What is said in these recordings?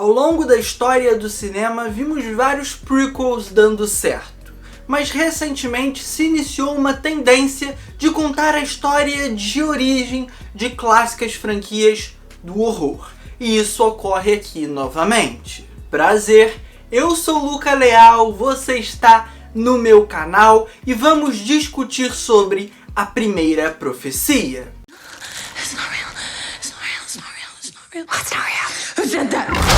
Ao longo da história do cinema, vimos vários prequels dando certo, mas recentemente se iniciou uma tendência de contar a história de origem de clássicas franquias do horror, e isso ocorre aqui novamente. Prazer, eu sou Luca Leal, você está no meu canal e vamos discutir sobre A Primeira Profecia. It's not real. It's not real. It's not real. It's not real. It's not real. Who said that?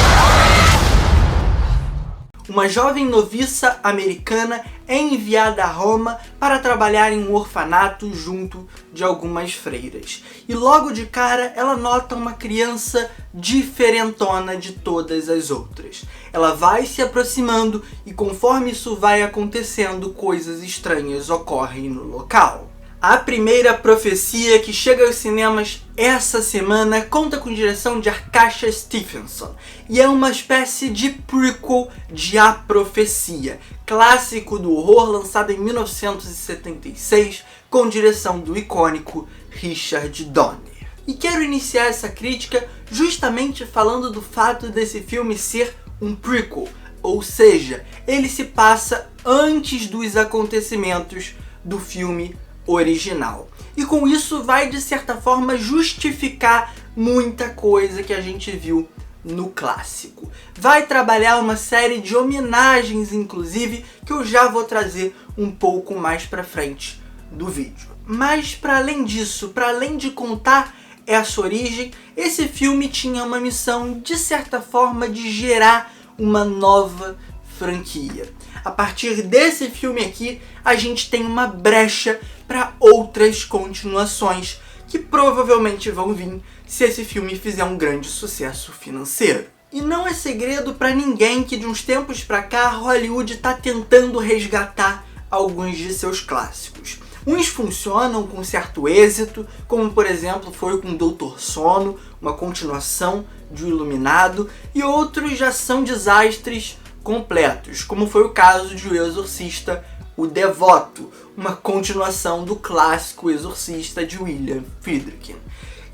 Uma jovem noviça americana é enviada a Roma para trabalhar em um orfanato junto de algumas freiras. E logo de cara ela nota uma criança diferentona de todas as outras. Ela vai se aproximando e conforme isso vai acontecendo, coisas estranhas ocorrem no local. A Primeira Profecia, que chega aos cinemas essa semana, conta com direção de Acacia Stephenson e é uma espécie de prequel de A Profecia, clássico do horror lançado em 1976 com direção do icônico Richard Donner. E quero iniciar essa crítica justamente falando do fato desse filme ser um prequel, ou seja, ele se passa antes dos acontecimentos do filme original. E com isso vai de certa forma justificar muita coisa que a gente viu no clássico. Vai trabalhar uma série de homenagens, inclusive, que eu já vou trazer um pouco mais pra frente do vídeo. Mas para além disso, para além de contar essa origem, esse filme tinha uma missão, de certa forma, de gerar uma nova franquia. A partir desse filme aqui, a gente tem uma brecha para outras continuações que provavelmente vão vir se esse filme fizer um grande sucesso financeiro. E não é segredo para ninguém que de uns tempos para cá Hollywood está tentando resgatar alguns de seus clássicos. Uns funcionam com certo êxito, como por exemplo foi com Doutor Sono, uma continuação de O Iluminado, e outros já são desastres completos, como foi o caso de O Exorcista, O Devoto, uma continuação do clássico Exorcista de William Friedkin.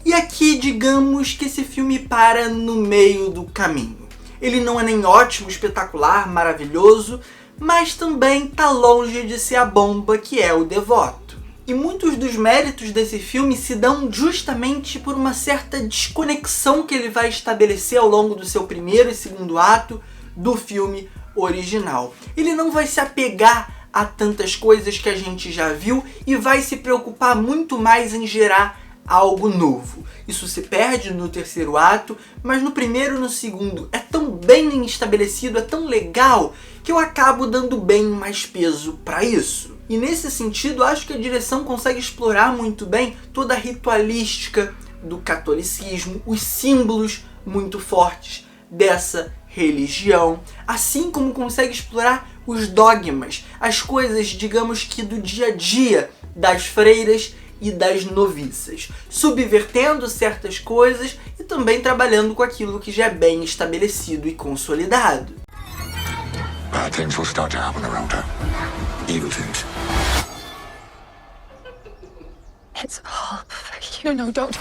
E aqui, digamos que esse filme para no meio do caminho. Ele não é nem ótimo, espetacular, maravilhoso, mas também tá longe de ser a bomba que é O Devoto. E muitos dos méritos desse filme se dão justamente por uma certa desconexão que ele vai estabelecer ao longo do seu primeiro e segundo ato do filme original. Ele não vai se apegar a tantas coisas que a gente já viu e vai se preocupar muito mais em gerar algo novo. Isso se perde no terceiro ato, mas no primeiro e no segundo é tão bem estabelecido, é tão legal, que eu acabo dando bem mais peso para isso. E nesse sentido, acho que a direção consegue explorar muito bem toda a ritualística do catolicismo, os símbolos muito fortes dessa religião, assim como consegue explorar os dogmas, as coisas, digamos que do dia a dia das freiras e das noviças, subvertendo certas coisas e também trabalhando com aquilo que já é bem estabelecido e consolidado. Bad things will start to happen around her. Evil things. It's all for you. No, don't.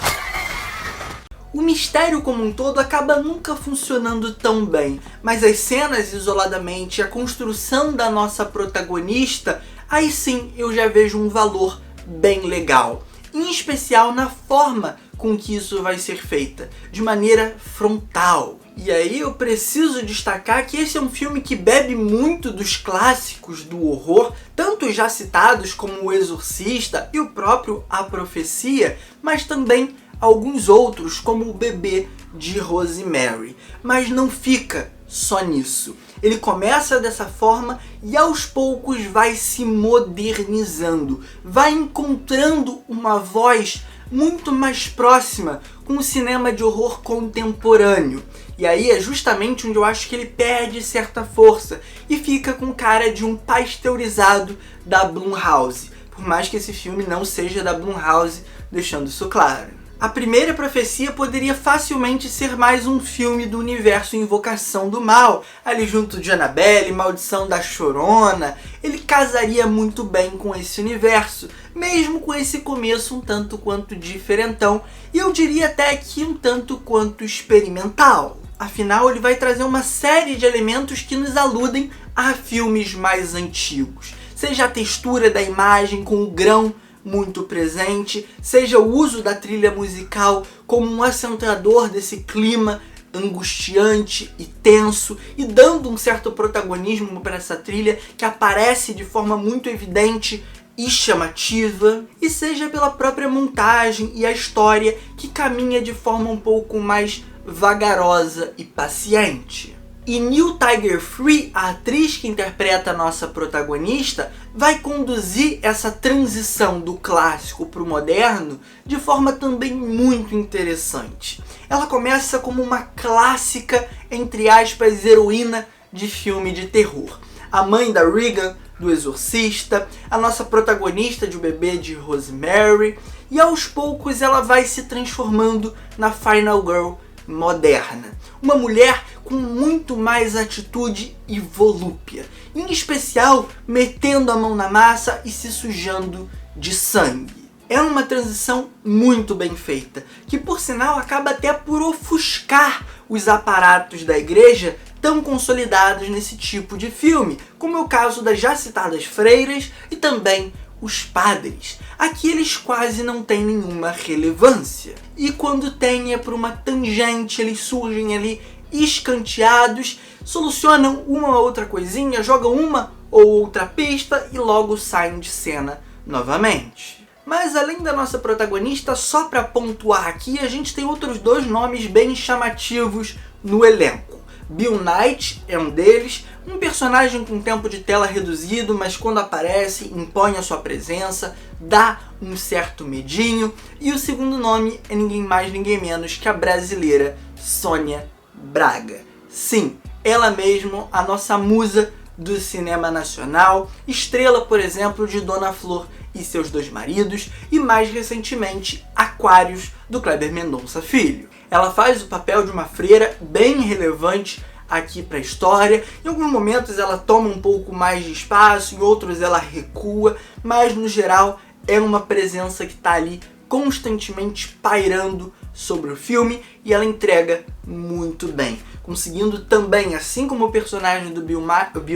O mistério como um todo acaba nunca funcionando tão bem, mas as cenas isoladamente, a construção da nossa protagonista, aí sim eu já vejo um valor bem legal. Em especial na forma com que isso vai ser feita, de maneira frontal. E aí eu preciso destacar que esse é um filme que bebe muito dos clássicos do horror, tanto já citados como O Exorcista e o próprio A Profecia, mas também alguns outros, como O Bebê de Rosemary. Mas não fica só nisso. Ele começa dessa forma e aos poucos vai se modernizando, vai encontrando uma voz muito mais próxima com o cinema de horror contemporâneo. E aí é justamente onde eu acho que ele perde certa força e fica com cara de um pasteurizado da Blumhouse, por mais que esse filme não seja da Blumhouse, deixando isso claro. A Primeira Profecia poderia facilmente ser mais um filme do universo Invocação do Mal, ali junto de Annabelle, Maldição da Chorona. Ele casaria muito bem com esse universo, mesmo com esse começo um tanto quanto diferentão, e eu diria até que um tanto quanto experimental. Afinal, ele vai trazer uma série de elementos que nos aludem a filmes mais antigos. Seja a textura da imagem com o grão muito presente, seja o uso da trilha musical como um acentuador desse clima angustiante e tenso e dando um certo protagonismo para essa trilha que aparece de forma muito evidente e chamativa, e seja pela própria montagem e a história que caminha de forma um pouco mais vagarosa e paciente. E Nell Tiger-Free, a atriz que interpreta a nossa protagonista, vai conduzir essa transição do clássico para o moderno de forma também muito interessante. Ela começa como uma clássica, entre aspas, heroína de filme de terror. A mãe da Regan, do Exorcista, a nossa protagonista de O Bebê de Rosemary, e aos poucos ela vai se transformando na Final Girl moderna. Uma mulher com muito mais atitude e volúpia, em especial metendo a mão na massa e se sujando de sangue. É uma transição muito bem feita, que por sinal acaba até por ofuscar os aparatos da igreja tão consolidados nesse tipo de filme, como é o caso das já citadas freiras e também os padres. Aqui eles quase não têm nenhuma relevância. E quando tem é por uma tangente, eles surgem ali escanteados, solucionam uma ou outra coisinha, jogam uma ou outra pista e logo saem de cena novamente. Mas além da nossa protagonista, só para pontuar aqui, a gente tem outros dois nomes bem chamativos no elenco. Bill Knight é um deles, um personagem com tempo de tela reduzido, mas quando aparece, impõe a sua presença, dá um certo medinho. E o segundo nome é ninguém mais, ninguém menos que a brasileira Sônia Braga. Sim, ela mesmo, a nossa musa do cinema nacional, estrela, por exemplo, de Dona Flor e Seus Dois Maridos, e mais recentemente, Aquários, do Kleber Mendonça Filho. Ela faz o papel de uma freira bem relevante aqui para a história. Em alguns momentos ela toma um pouco mais de espaço, em outros ela recua, mas no geral é uma presença que está ali constantemente pairando sobre o filme e ela entrega muito bem, conseguindo também, assim como o personagem do Bill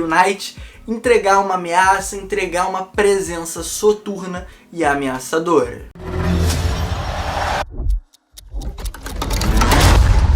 Knight, entregar uma ameaça, entregar uma presença soturna e ameaçadora.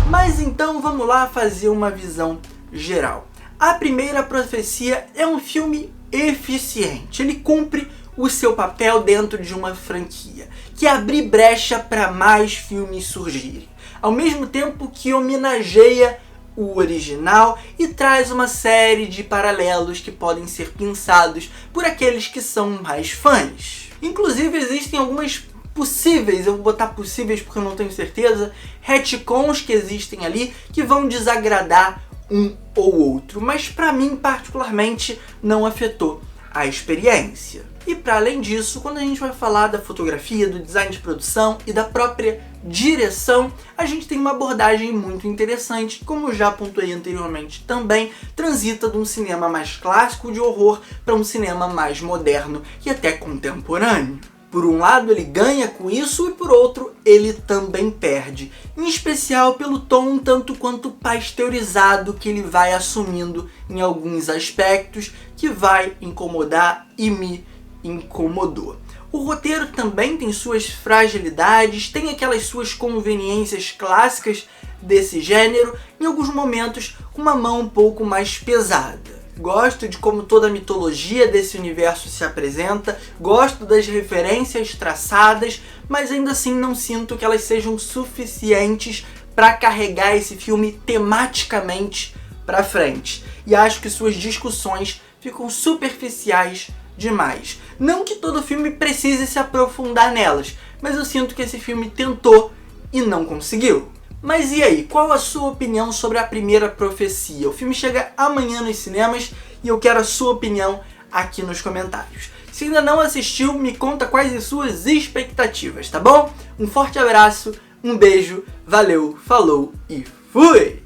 Mas então vamos lá fazer uma visão geral. A Primeira Profecia é um filme eficiente, ele cumpre o seu papel dentro de uma franquia, que é abrir brecha para mais filmes surgirem, ao mesmo tempo que homenageia o original e traz uma série de paralelos que podem ser pensados por aqueles que são mais fãs. Inclusive existem algumas possíveis, eu vou botar possíveis porque eu não tenho certeza, retcons que existem ali que vão desagradar um ou outro, mas para mim particularmente não afetou a experiência. E para além disso, quando a gente vai falar da fotografia, do design de produção e da própria direção, a gente tem uma abordagem muito interessante, como eu já pontuei anteriormente também, transita de um cinema mais clássico de horror para um cinema mais moderno e até contemporâneo. Por um lado ele ganha com isso e por outro ele também perde, em especial pelo tom um tanto quanto pasteurizado que ele vai assumindo em alguns aspectos que vai incomodar e me incomodou. O roteiro também tem suas fragilidades, tem aquelas suas conveniências clássicas desse gênero, em alguns momentos com uma mão um pouco mais pesada. Gosto de como toda a mitologia desse universo se apresenta, gosto das referências traçadas, mas ainda assim não sinto que elas sejam suficientes para carregar esse filme tematicamente para frente. E acho que suas discussões ficam superficiais demais. Não que todo filme precise se aprofundar nelas, mas eu sinto que esse filme tentou e não conseguiu. Mas e aí, qual a sua opinião sobre A Primeira Profecia? O filme chega amanhã nos cinemas e eu quero a sua opinião aqui nos comentários. Se ainda não assistiu, me conta quais as suas expectativas, tá bom? Um forte abraço, um beijo, valeu, falou e fui!